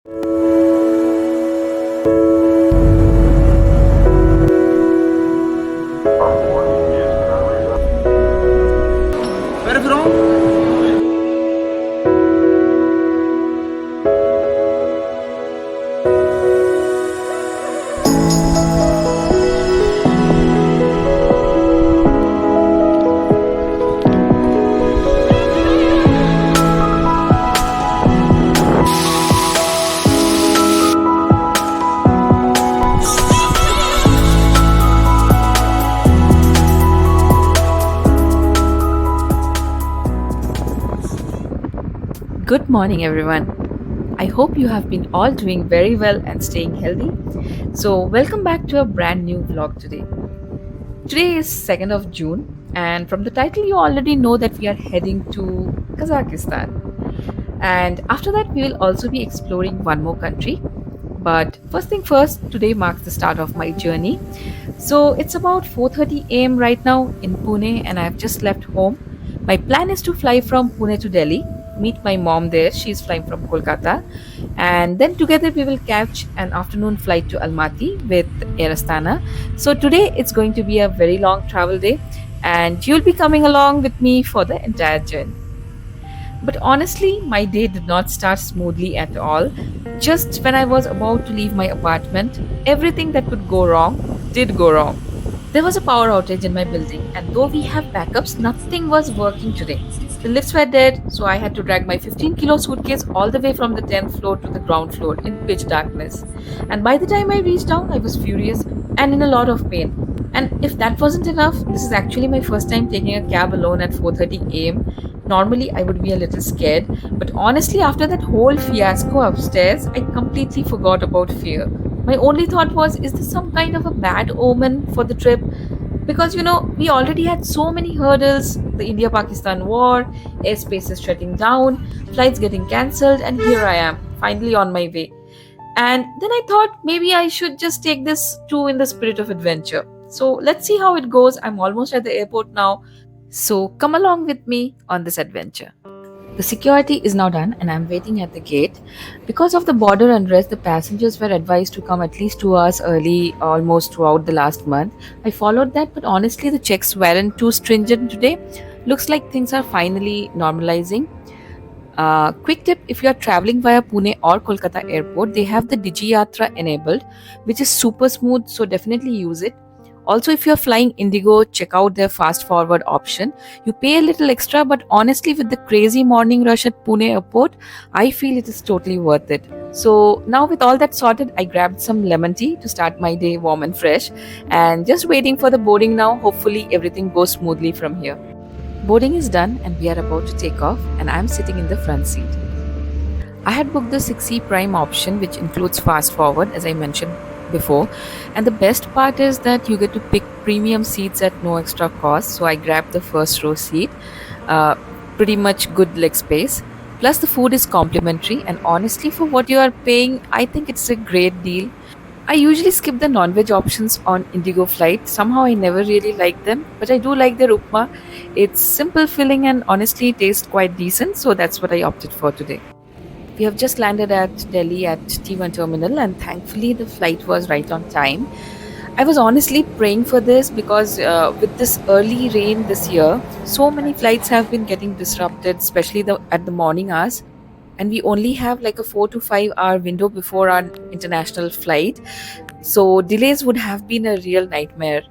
Where from? Good morning, everyone. I hope you have been all doing very well and staying healthy. So, welcome back to a brand new vlog today. Today is 2nd of June, and from the title, you already know that we are heading to Kazakhstan. And after that, we will also be exploring one more country. But first thing first, today marks the start of my journey. So, it's about 4:30 a.m. right now in Pune, and I have just left home. My plan is to fly from Pune to Delhi, meet my mom there. She's flying from Kolkata, and then together we will catch an afternoon flight to Almaty with Air Astana. So today it's going to be a very long travel day, and you'll be coming along with me for the entire journey. But honestly, my day did not start smoothly at all. Just when I was about to leave my apartment, everything that could go wrong did go wrong. There was a power outage in my building, and though we have backups, nothing was working today. The lifts were dead, so I had to drag my 15-kilo suitcase all the way from the 10th floor to the ground floor in pitch darkness. And by the time I reached down, I was furious and in a lot of pain. And if that wasn't enough, this is actually my first time taking a cab alone at 4:30 a.m. Normally, I would be a little scared, but honestly, after that whole fiasco upstairs, I completely forgot about fear. My only thought was, is this some kind of a bad omen for the trip? Because we already had so many hurdles, the India Pakistan war, airspace is shutting down, flights getting cancelled, and here I am, finally on my way. And then I thought maybe I should just take this too in the spirit of adventure. So let's see how it goes. I'm almost at the airport now. So come along with me on this adventure. The security is now done and I'm waiting at the gate. Because of the border unrest, the passengers were advised to come at least 2 hours early almost throughout the last month. I followed that, but honestly, the checks weren't too stringent today. Looks like things are finally normalizing. Quick tip, if you are traveling via Pune or Kolkata airport, they have the DigiYatra enabled, which is super smooth, so definitely use it. Also, if you're flying IndiGo, check out their fast forward option. You pay a little extra, but honestly, with the crazy morning rush at Pune airport, I feel it is totally worth it. So now with all that sorted, I grabbed some lemon tea to start my day warm and fresh and just waiting for the boarding now. Hopefully everything goes smoothly from here. Boarding is done and we are about to take off, and I'm sitting in the front seat. I had booked the 6C Prime option, which includes fast forward, as I mentioned before. And the best part is that you get to pick premium seats at no extra cost. So I grabbed the first row seat, uh, pretty much good leg space. Plus, the food is complimentary, and honestly, for what you are paying, I think it's a great deal. I usually skip the non-veg options on Indigo flight. Somehow I never really like them, but I do like their upma. It's simple, filling, and honestly tastes quite decent, so that's what I opted for today. We have just landed at Delhi at T1 terminal, and thankfully the flight was right on time. I was honestly praying for this because with this early rain this year, so many flights have been getting disrupted, especially at the morning hours. And we only have like a 4 to 5 hour window before our international flight. So delays would have been a real nightmare.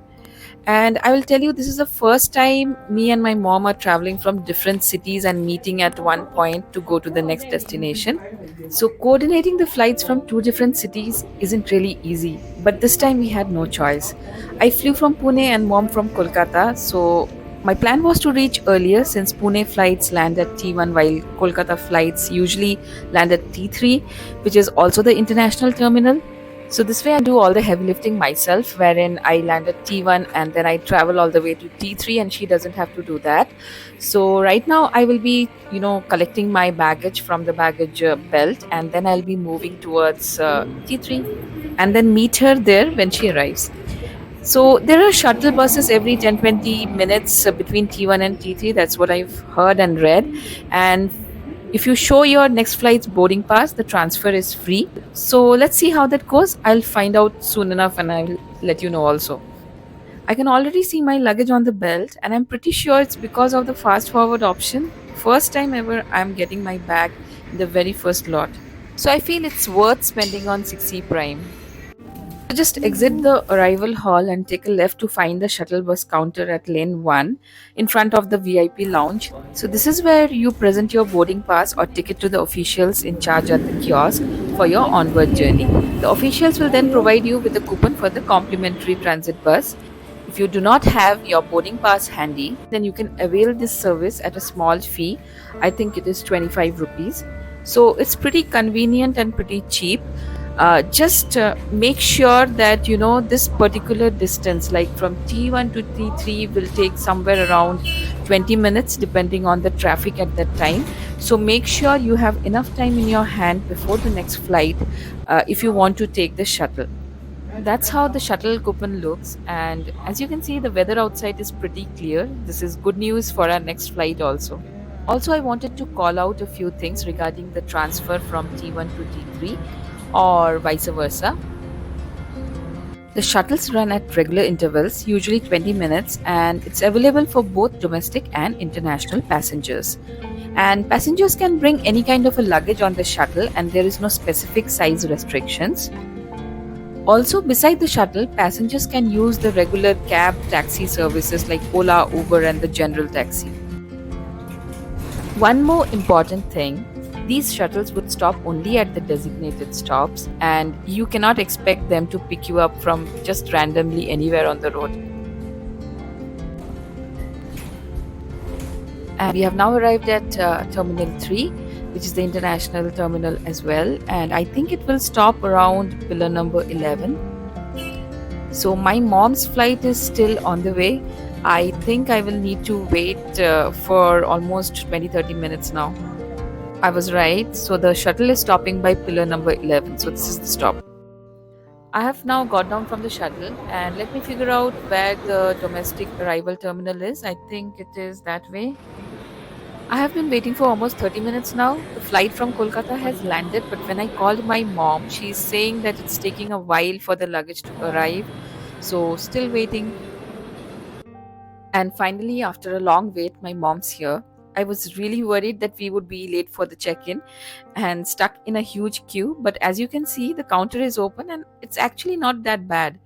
And I will tell you, this is the first time me and my mom are traveling from different cities and meeting at one point to go to the next destination. So, coordinating the flights from two different cities isn't really easy, but this time we had no choice. I flew from Pune and mom from Kolkata, so my plan was to reach earlier since Pune flights land at T1 while Kolkata flights usually land at T3, which is also the international terminal. So this way I do all the heavy lifting myself, wherein I land at T1 and then I travel all the way to T3 and she doesn't have to do that. So right now I will be, collecting my baggage from the baggage belt, and then I'll be moving towards T3 and then meet her there when she arrives. So there are shuttle buses every 10-20 minutes between T1 and T3. That's what I've heard and read. And If you show your next flight's boarding pass, the transfer is free. So let's see how that goes. I'll find out soon enough and I'll let you know also. I can already see my luggage on the belt, and I'm pretty sure it's because of the fast forward option. First time ever I'm getting my bag in the very first lot. So I feel it's worth spending on 6C Prime. So just exit the arrival hall and take a left to find the shuttle bus counter at lane 1 in front of the VIP lounge. So this is where you present your boarding pass or ticket to the officials in charge at the kiosk for your onward journey. The officials will then provide you with a coupon for the complimentary transit bus. If you do not have your boarding pass handy, then you can avail this service at a small fee. I think it is 25 rupees. So it's pretty convenient and pretty cheap. Just make sure that you know this particular distance, like from T1 to T3, will take somewhere around 20 minutes depending on the traffic at that time. So make sure you have enough time in your hand before the next flight if you want to take the shuttle. That's how the shuttle coupon looks, and as you can see, the weather outside is pretty clear. This is good news for our next flight also. Also, I wanted to call out a few things regarding the transfer from T1 to T3 or vice versa. The shuttles run at regular intervals, usually 20 minutes, and it's available for both domestic and international passengers. And passengers can bring any kind of a luggage on the shuttle, and there is no specific size restrictions. Also, beside the shuttle, passengers can use the regular cab taxi services like Ola, Uber, and the general taxi. One more important thing, these shuttles would stop only at the designated stops, and you cannot expect them to pick you up from just randomly anywhere on the road. And we have now arrived at Terminal 3, which is the international terminal as well, and I think it will stop around pillar number 11. So my mom's flight is still on the way. I think I will need to wait for almost 20-30 minutes now. I was right. So the shuttle is stopping by pillar number 11. So this is the stop. I have now got down from the shuttle and let me figure out where the domestic arrival terminal is. I think it is that way. I have been waiting for almost 30 minutes now. The flight from Kolkata has landed, but when I called my mom, she's saying that it's taking a while for the luggage to arrive. So still waiting. And finally, after a long wait, my mom's here. I was really worried that we would be late for the check-in and stuck in a huge queue. But as you can see, the counter is open and it's actually not that bad.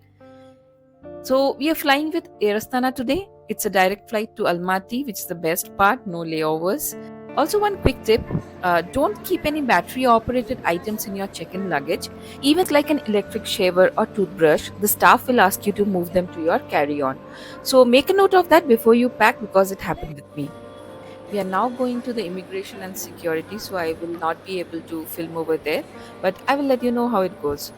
So we are flying with Air Astana today. It's a direct flight to Almaty, which is the best part, no layovers. Also, one quick tip, don't keep any battery-operated items in your check-in luggage. Even like an electric shaver or toothbrush, the staff will ask you to move them to your carry-on. So make a note of that before you pack because it happened with me. We are now going to the immigration and security, so I will not be able to film over there, but I will let you know how it goes.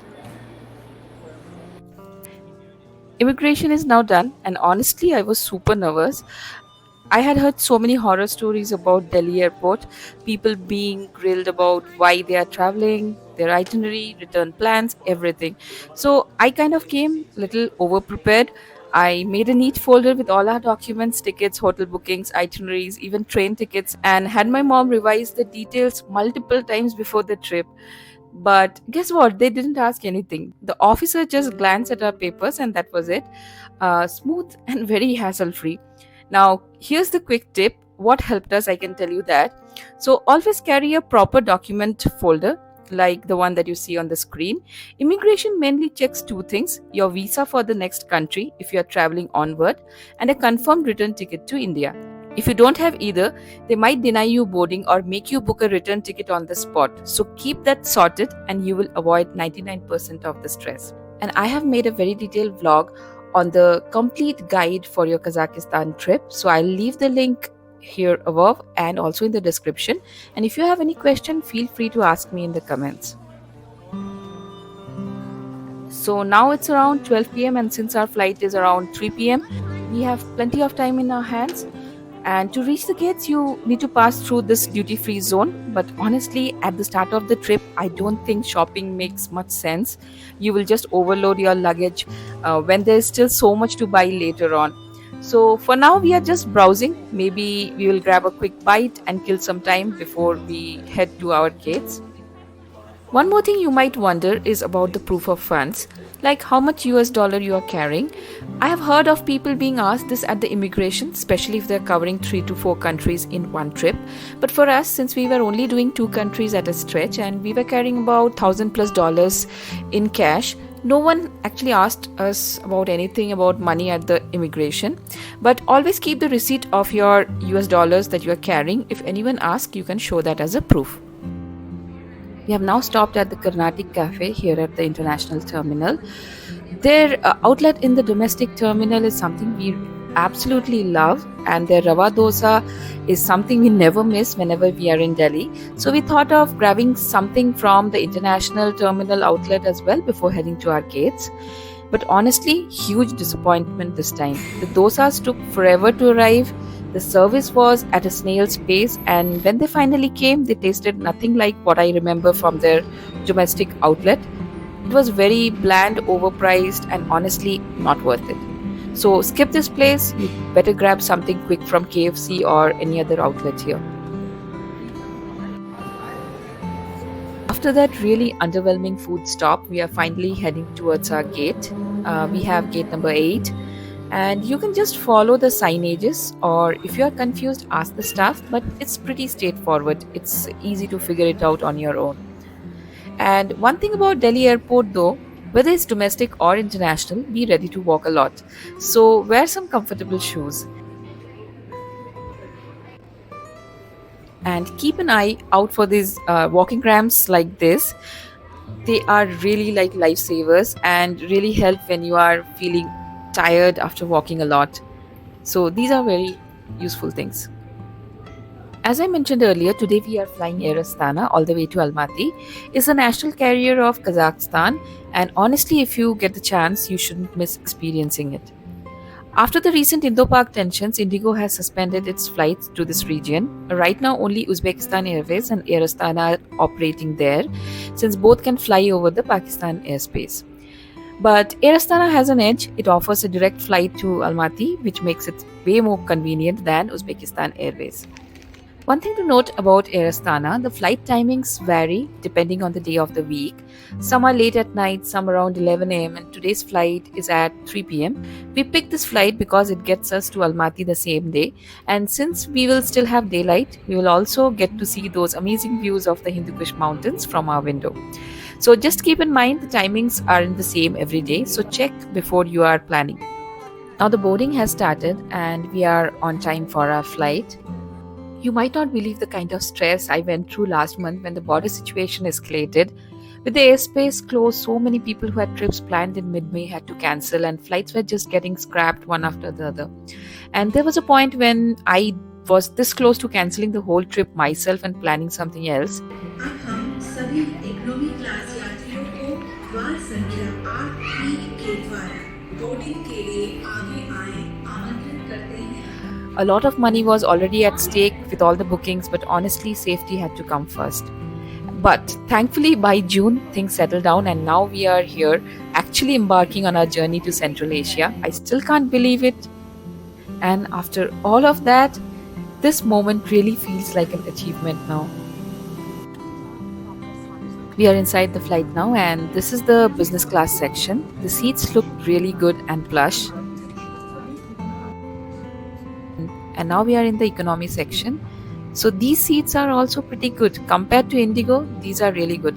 Immigration is now done, and honestly, I was super nervous. I had heard so many horror stories about Delhi airport, people being grilled about why they are traveling, their itinerary, return plans, everything. So I kind of came little over prepared. I made a neat folder with all our documents, tickets, hotel bookings, itineraries, even train tickets, and had my mom revise the details multiple times before the trip. But guess what? They didn't ask anything. The officer just glanced at our papers and that was it. Smooth and very hassle free. Now, here's the quick tip. What helped us, I can tell you that. So, always carry a proper document folder like the one that you see on the screen. Immigration mainly checks two things: your visa for the next country if you are traveling onward, and a confirmed return ticket to India. If you don't have either, they might deny you boarding or make you book a return ticket on the spot. So keep that sorted and you will avoid 99% of the stress. And I have made a very detailed vlog on the complete guide for your Kazakhstan trip. So I'll leave the link here above and also in the description. And if you have any question, feel free to ask me in the comments. So now it's around 12 p.m. and since our flight is around 3 p.m., we have plenty of time in our hands. And to reach the gates, you need to pass through this duty-free zone. But honestly, at the start of the trip, I don't think shopping makes much sense. You will just overload your luggage when there's still so much to buy later on. So for now, we are just browsing. Maybe we will grab a quick bite and kill some time before we head to our gates. One more thing you might wonder is about the proof of funds, like how much US dollar you are carrying. I have heard of people being asked this at the immigration, especially if they're covering 3 to 4 countries in one trip. But for us, since we were only doing 2 countries at a stretch and we were carrying about 1000 plus dollars in cash, no one actually asked us about anything about money at the immigration. But always keep the receipt of your US dollars that you are carrying. If anyone asks, you can show that as a proof. We have now stopped at the Carnatic Cafe here at the International Terminal. Their outlet in the domestic terminal is something we absolutely love, and their rava dosa is something we never miss whenever we are in Delhi. So we thought of grabbing something from the International Terminal outlet as well before heading to our gates. But honestly, huge disappointment this time. The dosas took forever to arrive. The service was at a snail's pace, and when they finally came, they tasted nothing like what I remember from their domestic outlet. It was very bland, overpriced, and honestly not worth it. So skip this place. You better grab something quick from KFC or any other outlet here. After that really underwhelming food stop, we are finally heading towards our gate. We have gate number 8, and you can just follow the signages, or if you are confused, ask the staff, but it's pretty straightforward. It's easy to figure it out on your own. And one thing about Delhi airport though, whether it's domestic or international, be ready to walk a lot. So wear some comfortable shoes and keep an eye out for these walking ramps like this. They are really like lifesavers and really help when you are feeling tired after walking a lot. So these are very useful things. As I mentioned earlier, today we are flying Air Astana all the way to Almaty. It's a national carrier of Kazakhstan, and honestly, if you get the chance, you shouldn't miss experiencing it. After the recent Indo-Pak tensions, IndiGo has suspended its flights to this region. Right now, only Uzbekistan Airways and Air Astana are operating there, since both can fly over the Pakistan airspace. But Air Astana has an edge. It offers a direct flight to Almaty, which makes it way more convenient than Uzbekistan Airways. One thing to note about Air Astana, the flight timings vary depending on the day of the week. Some are late at night, some around 11 am, and today's flight is at 3 pm. We picked this flight because it gets us to Almaty the same day, and since we will still have daylight, we will also get to see those amazing views of the Hindu Kush mountains from our window. So just keep in mind the timings aren't the same every day, so check before you are planning. Now the boarding has started and we are on time for our flight. You might not believe the kind of stress I went through last month when the border situation escalated. With the airspace closed, so many people who had trips planned in mid-May had to cancel, and flights were just getting scrapped one after the other. And there was a point when I was this close to canceling the whole trip myself and planning something else. अब हम सभी economy class यात्रियों को द्वार संख्या 8 के द्वारा boarding के लिए आगे आए आमंत्रित करते हैं. A lot of money was already at stake with all the bookings, but honestly, safety had to come first. But thankfully, by June, things settled down, and now we are here, actually embarking on our journey to Central Asia. I still can't believe it. And after all of that, this moment really feels like an achievement now. We are inside the flight now, and this is the business class section. The seats look really good and plush. And now we are in the economy section. So these seats are also pretty good. Compared to IndiGo, these are really good.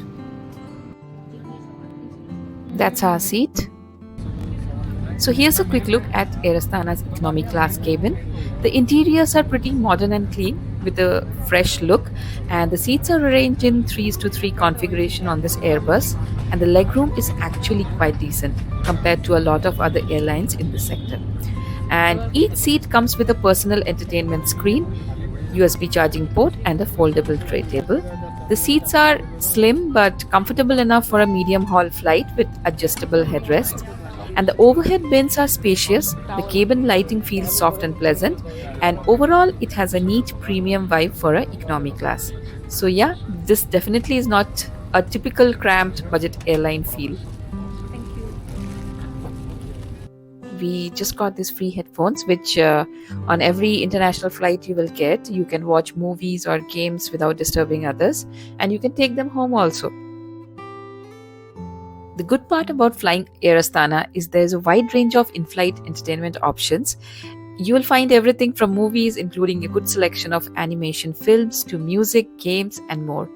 That's our seat. So here's a quick look at Air Astana's economy class cabin. The interiors are pretty modern and clean with a fresh look, and the seats are arranged in 3:3 configuration on this Airbus, and the legroom is actually quite decent compared to a lot of other airlines in this sector. And each seat comes with a personal entertainment screen, USB charging port, and a foldable tray table. The seats are slim but comfortable enough for a medium haul flight with adjustable headrests. And the overhead bins are spacious, the cabin lighting feels soft and pleasant, and overall it has a neat premium vibe for an economy class. So yeah, this definitely is not a typical cramped budget airline feel. we just got these free headphones, which on every international flight you will get. You can watch movies or games without disturbing others, and you can take them home also. The good part about flying Air Astana is there's a wide range of in-flight entertainment options. You will find everything from movies, including a good selection of animation films, to music, games, and more.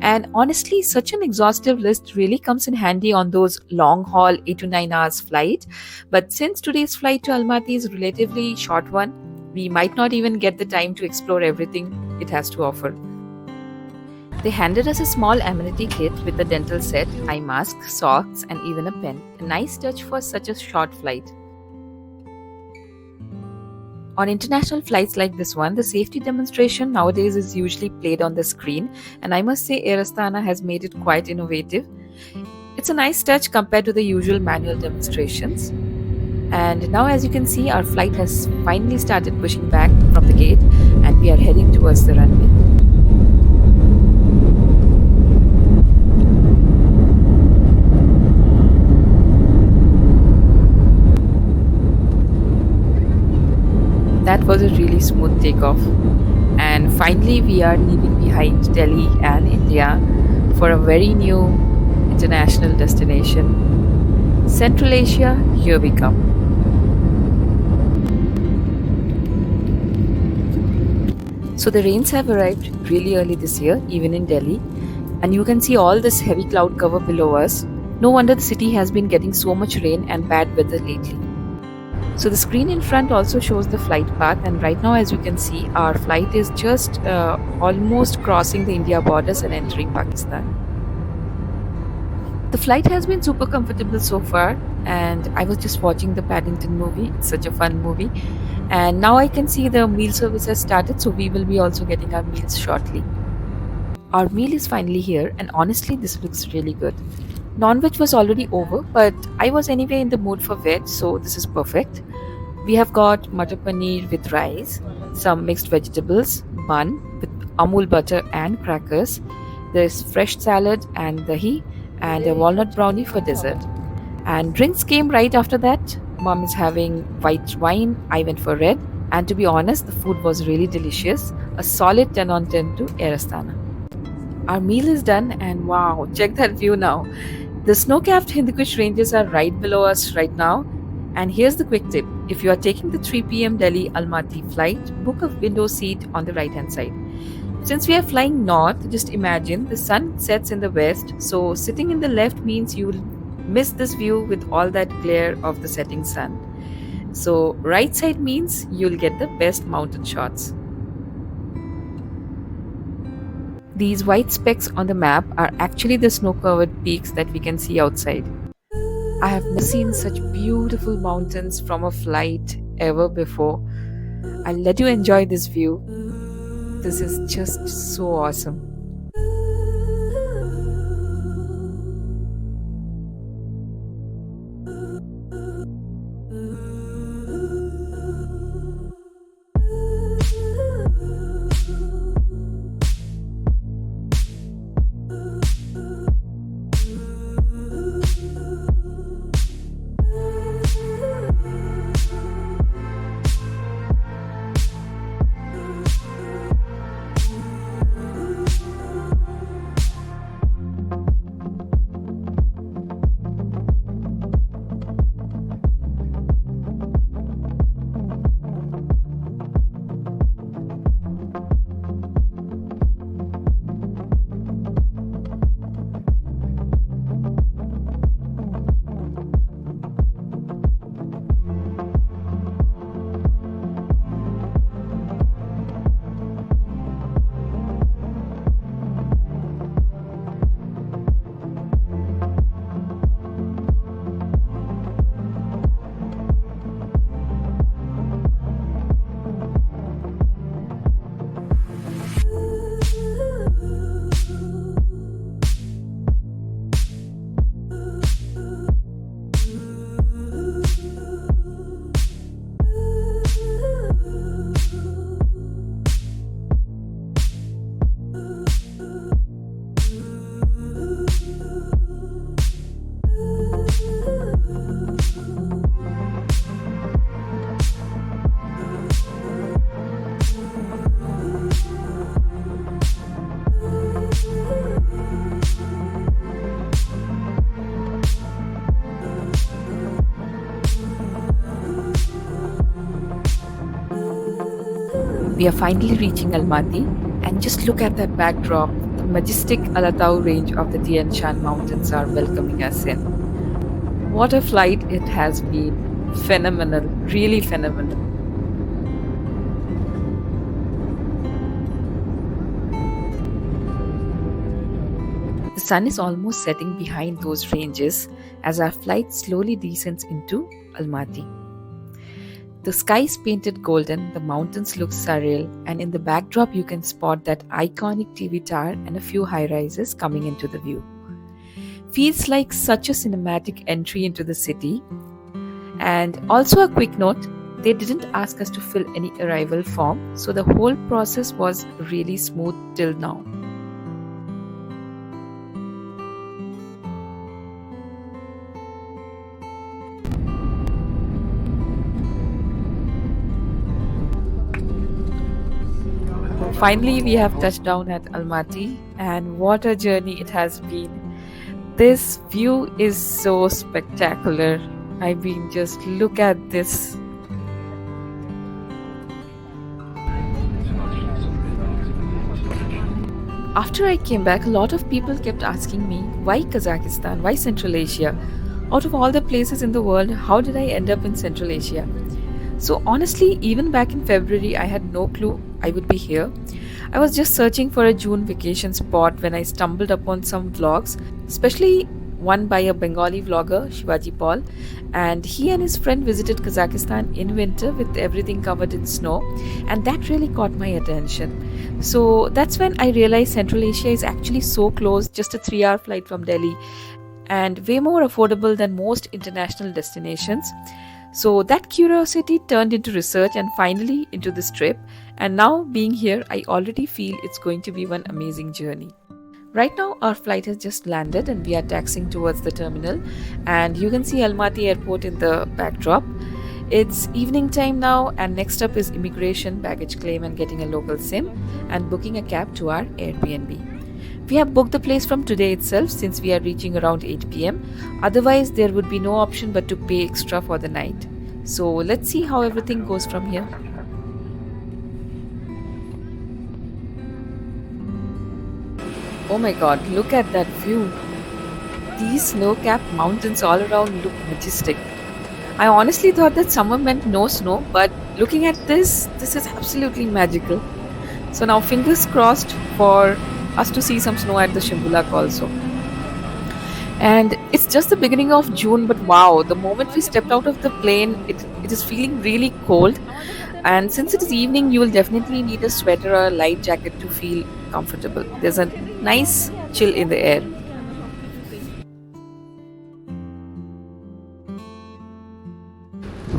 And honestly, such an exhaustive list really comes in handy on those long haul 8 to 9 hours flight. But since today's flight to Almaty is a relatively short one, we might not even get the time to explore everything it has to offer. They handed us a small amenity kit with a dental set, eye mask, socks, and even a pen. A nice touch for such a short flight. On international flights like this one, the safety demonstration nowadays is usually played on the screen, and I must say Air Astana has made it quite innovative. It's a nice touch compared to the usual manual demonstrations. And now, as you can see, our flight has finally started pushing back from the gate, and we are heading towards the runway. That was a really smooth takeoff. And finally, we are leaving behind Delhi and India for a very new international destination. Central Asia, here we come. So the rains have arrived really early this year, even in Delhi. And you can see all this heavy cloud cover below us. No wonder the city has been getting so much rain and bad weather lately. So the screen in front also shows the flight path, and right now, as you can see, our flight is just almost crossing the India borders and entering Pakistan. The flight has been super comfortable so far, and I was just watching the Paddington movie. It's such a fun movie. And now I can see the meal service has started, so we will be also getting our meals shortly. Our meal is finally here, and honestly, this looks really good. Non-veg was already over, but I was anyway in the mood for veg, so this is perfect. We have got matar paneer with rice, some mixed vegetables, bun with amul butter and crackers. There's fresh salad and dahi, and a walnut brownie for dessert. And drinks came right after that. Mom is having white wine, I went for red, and to be honest, the food was really delicious. A solid 10 on 10 to Air Astana. Our meal is done, and wow, check that view now. The snow-capped Hindu Kush ranges are right below us right now. And here's the quick tip. If you are taking the 3 p.m. Delhi Almaty flight, book a window seat on the right-hand side. Since we are flying north, just imagine the sun sets in the west, so sitting in the left means you will miss this view with all that glare of the setting sun. So right side means you'll get the best mountain shots. These white specks on the map are actually the snow-covered peaks that we can see outside. I have never seen such beautiful mountains from a flight ever before. I'll let you enjoy this view. This is just so awesome. We are finally reaching Almaty, and just look at that backdrop. The majestic Alatau range of the Tian Shan Mountains are welcoming us in. What a flight it has been! Phenomenal, really phenomenal. The sun is almost setting behind those ranges as our flight slowly descends into Almaty. The sky is painted golden, the mountains look surreal, and in the backdrop you can spot that iconic TV tower and a few high rises coming into the view. Feels like such a cinematic entry into the city. And also a quick note, they didn't ask us to fill any arrival form, so the whole process was really smooth till now. Finally, we have touched down at Almaty, and what a journey it has been. This view is so spectacular. I mean, just look at this. After I came back, a lot of people kept asking me, why Kazakhstan? Why Central Asia? Out of all the places in the world, how did I end up in Central Asia? So honestly, even back in February, I had no clue I would be here. I was just searching for a June vacation spot when I stumbled upon some vlogs, especially one by a Bengali vlogger, Shivaji Paul, and he and his friend visited Kazakhstan in winter with everything covered in snow, and that really caught my attention. So that's when I realized Central Asia is actually so close, just a 3-hour flight from Delhi, and way more affordable than most international destinations. So that curiosity turned into research and finally into this trip. And now being here, I already feel it's going to be one amazing journey. Right now, our flight has just landed and we are taxiing towards the terminal. And you can see Almaty Airport in the backdrop. It's evening time now, and next up is immigration, baggage claim, and getting a local SIM, and booking a cab to our Airbnb. We have booked the place from today itself since we are reaching around 8 pm. Otherwise, there would be no option but to pay extra for the night. So let's see how everything goes from here. Oh my god, look at that view. These snow-capped mountains all around look majestic. I honestly thought that summer meant no snow, but looking at this is absolutely magical. So now fingers crossed for us to see some snow at the Shimbulak also. And it's just the beginning of June, but wow, the moment we stepped out of the plane, it is feeling really cold. And since it is evening, you will definitely need a sweater or a light jacket to feel comfortable. There's a nice chill in the air.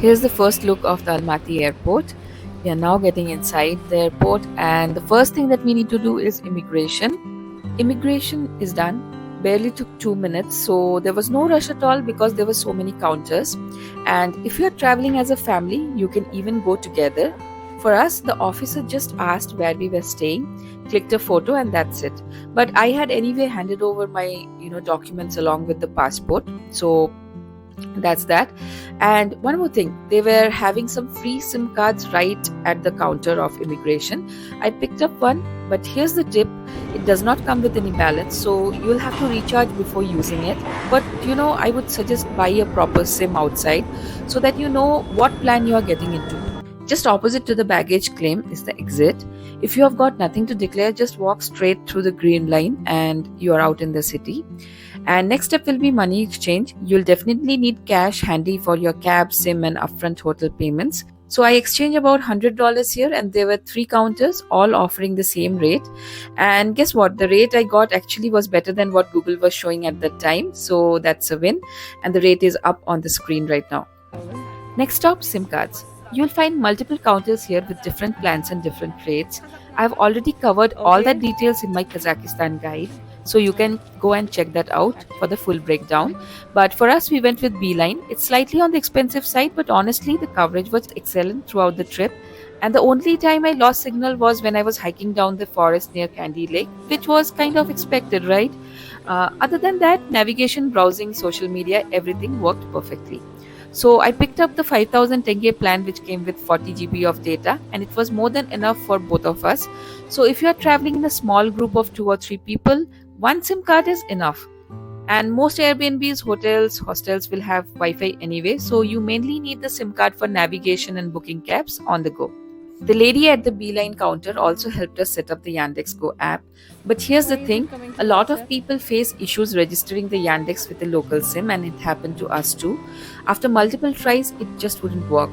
Here's the first look of the Almaty airport. We are now getting inside the airport, and the first thing that we need to do is immigration. Immigration is done. Barely took 2 minutes, so there was no rush at all because there were so many counters. And if you are traveling as a family, you can even go together. For us, the officer just asked where we were staying, clicked a photo, and that's it. But I had anyway handed over my documents along with the passport, so that's that. And one more thing, they were having some free SIM cards right at the counter of immigration. I picked up one, but here's the tip, it does not come with any balance, so you'll have to recharge before using it. But I would suggest buy a proper SIM outside so that you know what plan you are getting into. Just opposite to the baggage claim is the exit. If you have got nothing to declare, just walk straight through the green line and you are out in the city. And next step will be money exchange. You'll definitely need cash handy for your cab, SIM, and upfront hotel payments. So I exchanged about $100 here, and there were 3 counters all offering the same rate. And guess what? The rate I got actually was better than what Google was showing at that time. So that's a win. And the rate is up on the screen right now. Next stop, SIM cards. You'll find multiple counters here with different plans and different rates. I've already covered all that details in my Kazakhstan guide, so you can go and check that out for the full breakdown. But for us, we went with Beeline. It's slightly on the expensive side, but honestly, the coverage was excellent throughout the trip. And the only time I lost signal was when I was hiking down the forest near Candy Lake, which was kind of expected, right? Other than that, navigation, browsing, social media, everything worked perfectly. So I picked up the 5000 tenge plan, which came with 40 GB of data, and it was more than enough for both of us. So if you are traveling in a small group of 2 or 3 people, one SIM card is enough. And most Airbnbs, hotels, hostels will have Wi-Fi anyway, so you mainly need the SIM card for navigation and booking cabs on the go. The lady at the Beeline counter also helped us set up the Yandex Go app. But here's the thing, a lot of people face issues registering the Yandex with a local SIM, and it happened to us too. After multiple tries, it just wouldn't work.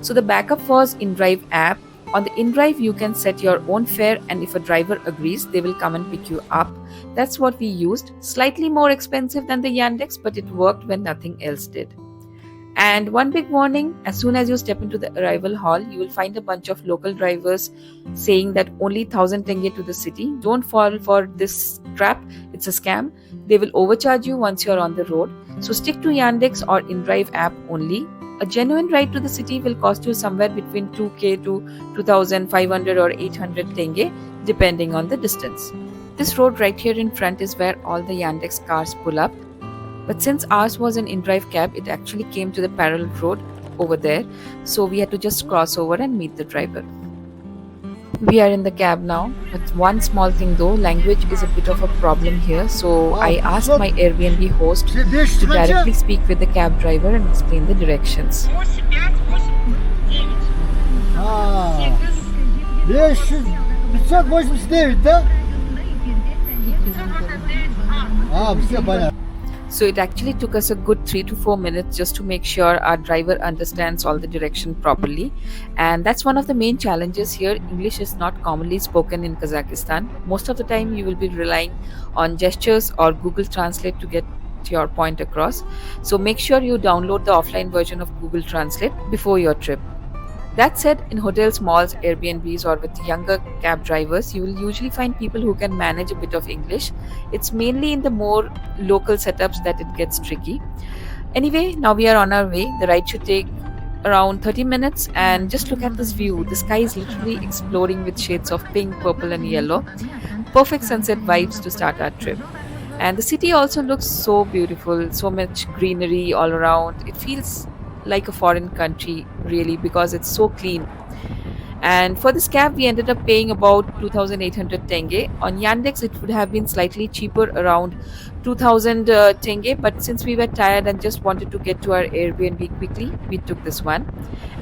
So the backup was Indrive app. On the Indrive, you can set your own fare, and if a driver agrees, they will come and pick you up. That's what we used. Slightly more expensive than the Yandex, but it worked when nothing else did. And one big warning, as soon as you step into the arrival hall, you will find a bunch of local drivers saying that only 1000 tenge to the city. Don't fall for this trap, it's a scam. They will overcharge you once you're on the road. So stick to Yandex or InDrive app only. A genuine ride to the city will cost you somewhere between 2k to 2500 or 800 tenge, depending on the distance. This road right here in front is where all the Yandex cars pull up. But since ours was an InDrive cab, it actually came to the parallel road over there. So we had to just cross over and meet the driver. We are in the cab now, but one small thing though, language is a bit of a problem here. So I asked my Airbnb host to directly speak with the cab driver and explain the directions. 589, да? Все понятно. So it actually took us a good 3 to 4 minutes just to make sure our driver understands all the direction properly. And that's one of the main challenges here. English is not commonly spoken in Kazakhstan. Most of the time you will be relying on gestures or Google Translate to get your point across. So make sure you download the offline version of Google Translate before your trip. That said, in hotels, malls, Airbnbs, or with younger cab drivers, you will usually find people who can manage a bit of English. It's mainly in the more local setups that it gets tricky. Anyway, now we are on our way. The ride should take around 30 minutes, and just look at this view. The sky is literally exploding with shades of pink, purple, and yellow. Perfect sunset vibes to start our trip. And the city also looks so beautiful, so much greenery all around. It feels like a foreign country really, because it's so clean. And for this cab we ended up paying about 2800 tenge. On Yandex it would have been slightly cheaper, around 2000 tenge, but since we were tired and just wanted to get to our Airbnb quickly, we took this one.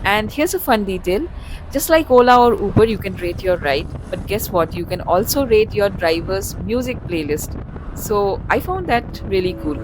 And here's a fun detail, just like Ola or Uber, you can rate your ride, but guess what, you can also rate your driver's music playlist. So I found that really cool.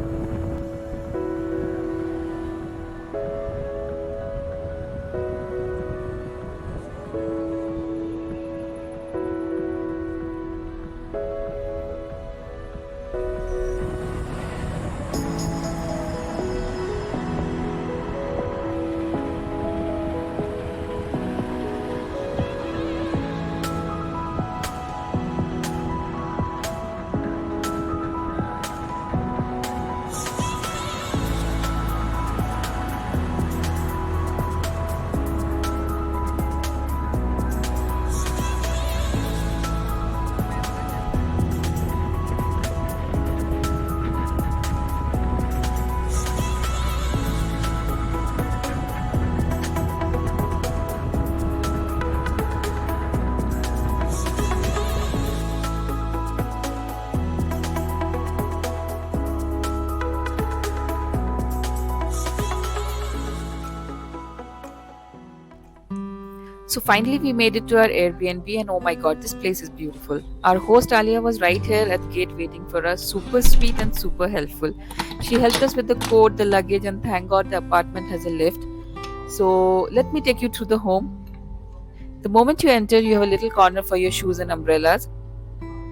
So finally we made it to our Airbnb, and oh my god, this place is beautiful. Our host Alia was right here at the gate waiting for us, super sweet and super helpful. She helped us with the code, the luggage, and thank god the apartment has a lift. So let me take you through the home. The moment you enter, you have a little corner for your shoes and umbrellas.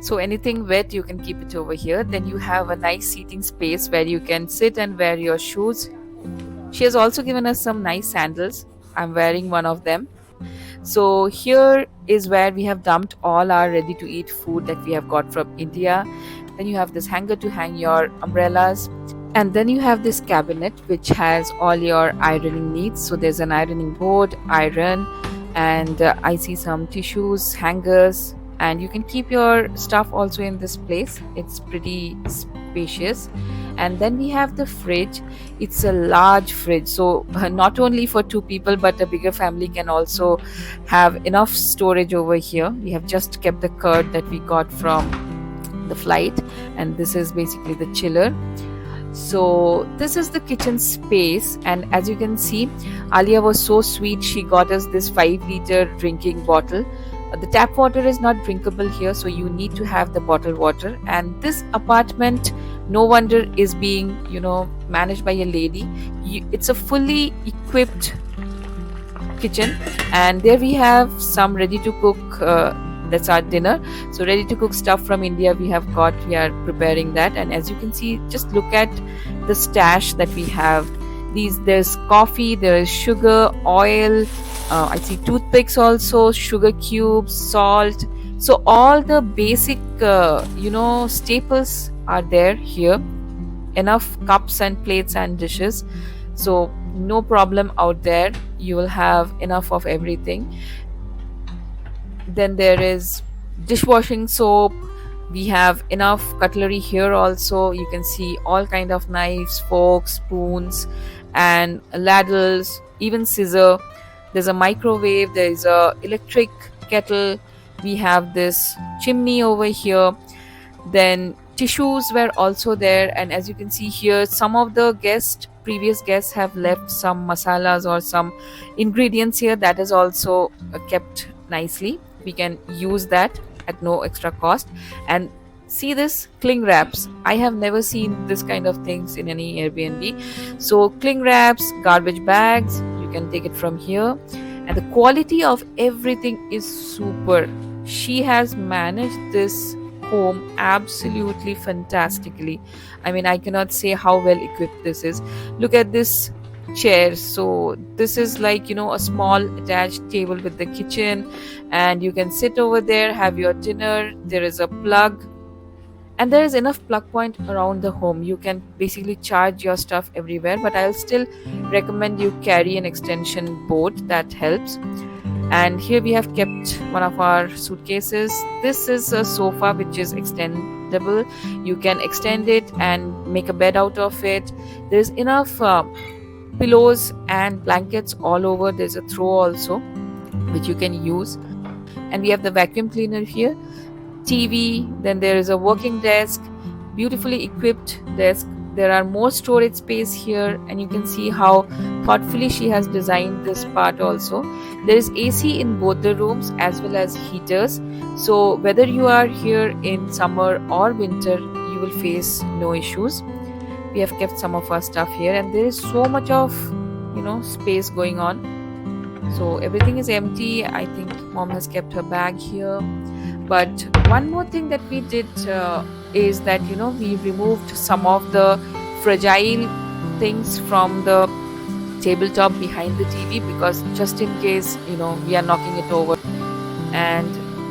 So anything wet, you can keep it over here. Then you have a nice seating space where you can sit and wear your shoes. She has also given us some nice sandals. I'm wearing one of them. So here is where we have dumped all our ready to eat food that we have got from India. Then you have this hanger to hang your umbrellas, and then you have this cabinet which has all your ironing needs. So there's an ironing board, iron, and I see some tissues, hangers, and you can keep your stuff also in this place. It's pretty spacious. And then we have the fridge. It's a large fridge, so not only for two people but a bigger family can also have enough storage over here. We have just kept the curd that we got from the flight, and this is basically the chiller. So this is the kitchen space, and as you can see, Alia was so sweet. She got us this 5-liter drinking bottle. The tap water is not drinkable here, so you need to have the bottled water. And this apartment, no wonder, is being managed by a lady. It's a fully equipped kitchen, and there we have some ready to cook. That's our dinner. So ready to cook stuff from India we have got. We are preparing that, and as you can see, just look at the stash that we have. There's coffee, there is sugar, oil, I see toothpicks also, sugar cubes, salt. So all the basic staples are there here. Enough cups and plates and dishes, so no problem out there. You will have enough of everything. Then there is dishwashing soap. We have enough cutlery here also. You can see all kind of knives, forks, spoons, and ladles, even scissor. There's a microwave, there is a electric kettle. We have this chimney over here. Then tissues were also there, and as you can see here, some of the previous guests have left some masalas or some ingredients here. That is also kept nicely. We can use that at no extra cost. And see this cling wraps. I have never seen this kind of things in any Airbnb. So cling wraps, garbage bags, you can take it from here. And the quality of everything is super. She has managed this home absolutely fantastically. I mean, I cannot say how well equipped this is. Look at this chair. So this is like a small attached table with the kitchen, and you can sit over there, have your dinner. There is a plug, and there is enough plug point around the home. You can basically charge your stuff everywhere, but I'll still recommend you carry an extension board. That helps. And here we have kept one of our suitcases. This is a sofa which is extendable. You can extend it and make a bed out of it. There's enough pillows and blankets all over. There's a throw also which you can use. And we have the vacuum cleaner here, TV. Then there is a working desk, beautifully equipped desk. There are more storage space here, and you can see how thoughtfully she has designed this part also. There is AC in both the rooms as well as heaters. So whether you are here in summer or winter, you will face no issues. We have kept some of our stuff here, and there is so much of space going on. So everything is empty. I think mom has kept her bag here. But one more thing that we did is that we removed some of the fragile things from the tabletop behind the TV, because just in case we are knocking it over. And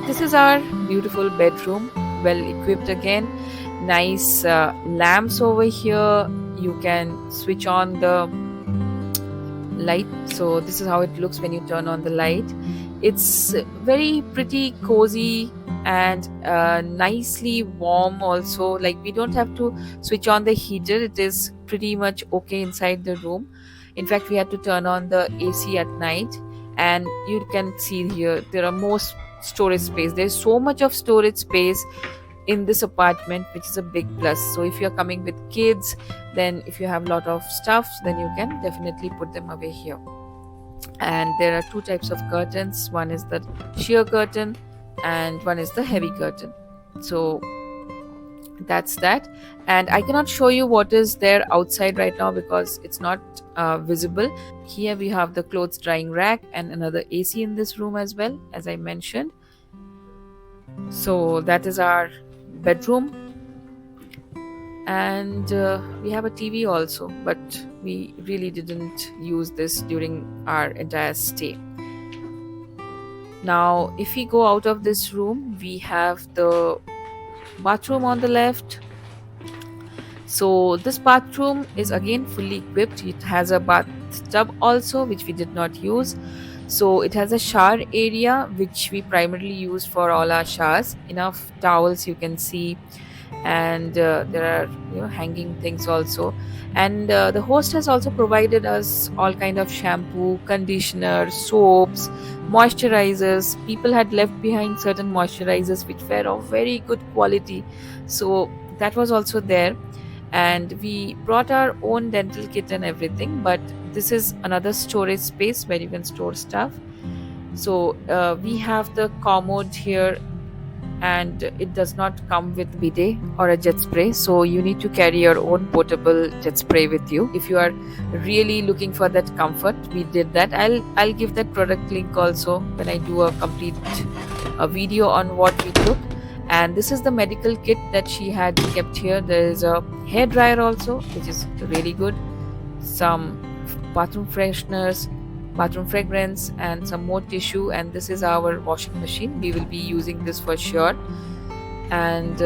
this is our beautiful bedroom, well equipped again. Nice lamps over here. You can switch on the light. So this is how it looks when you turn on the light. It's very pretty cozy and nicely warm also. Like, we don't have to switch on the heater. It is pretty much okay inside the room. In fact, we had to turn on the AC at night. And you can see here there are more storage space. There's so much of storage space in this apartment, which is a big plus. So if you're coming with kids, then if you have a lot of stuff, then you can definitely put them away here. And there are two types of curtains. One is the sheer curtain and one is the heavy curtain. So that's that. And I cannot show you what is there outside right now because it's not visible. Here we have the clothes drying rack and another AC in this room as well, as I mentioned. So that is our bedroom. And we have a TV also, but we really didn't use this during our entire stay. Now if we go out of this room, we have the bathroom on the left. So this bathroom is again fully equipped. It has a bathtub also, which we did not use. So it has a shower area which we primarily use for all our showers. Enough towels you can see, and there are hanging things also. And the host has also provided us all kind of shampoo, conditioner, soaps, moisturizers. People had left behind certain moisturizers which were of very good quality, so that was also there. And we brought our own dental kit and everything, but this is another storage space where you can store stuff. So we have the commode here, and it does not come with bidet or a jet spray, so you need to carry your own portable jet spray with you if you are really looking for that comfort. We did that. I'll give that product link also when I do a complete video on what we took. And this is the medical kit that she had kept here. There is a hair dryer also, which is really good, some bathroom fresheners, bathroom fragrance, and some more tissue. And this is our washing machine. We will be using this for sure. And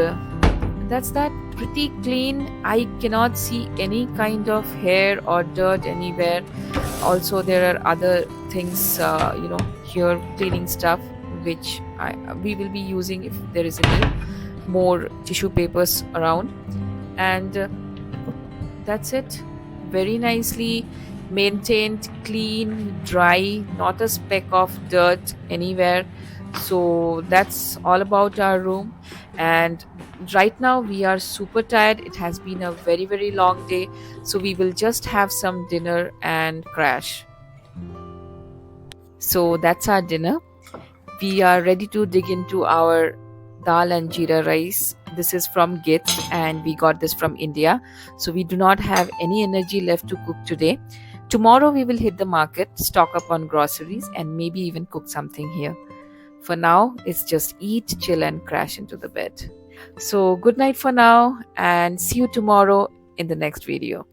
that's that. Pretty clean. I cannot see any kind of hair or dirt anywhere. Also there are other things here, cleaning stuff, which we will be using if there is any more tissue papers around. And that's it. Very nicely maintained, clean, dry, not a speck of dirt anywhere. So that's all about our room. And right now we are super tired. It has been a very, very long day, so we will just have some dinner and crash. So that's our dinner. We are ready to dig into our dal and jeera rice. This is from Gits, and we got this from India. So we do not have any energy left to cook today. Tomorrow we will hit the market, stock up on groceries, and maybe even cook something here. For now, it's just eat, chill, and crash into the bed. So good night for now, and see you tomorrow in the next video.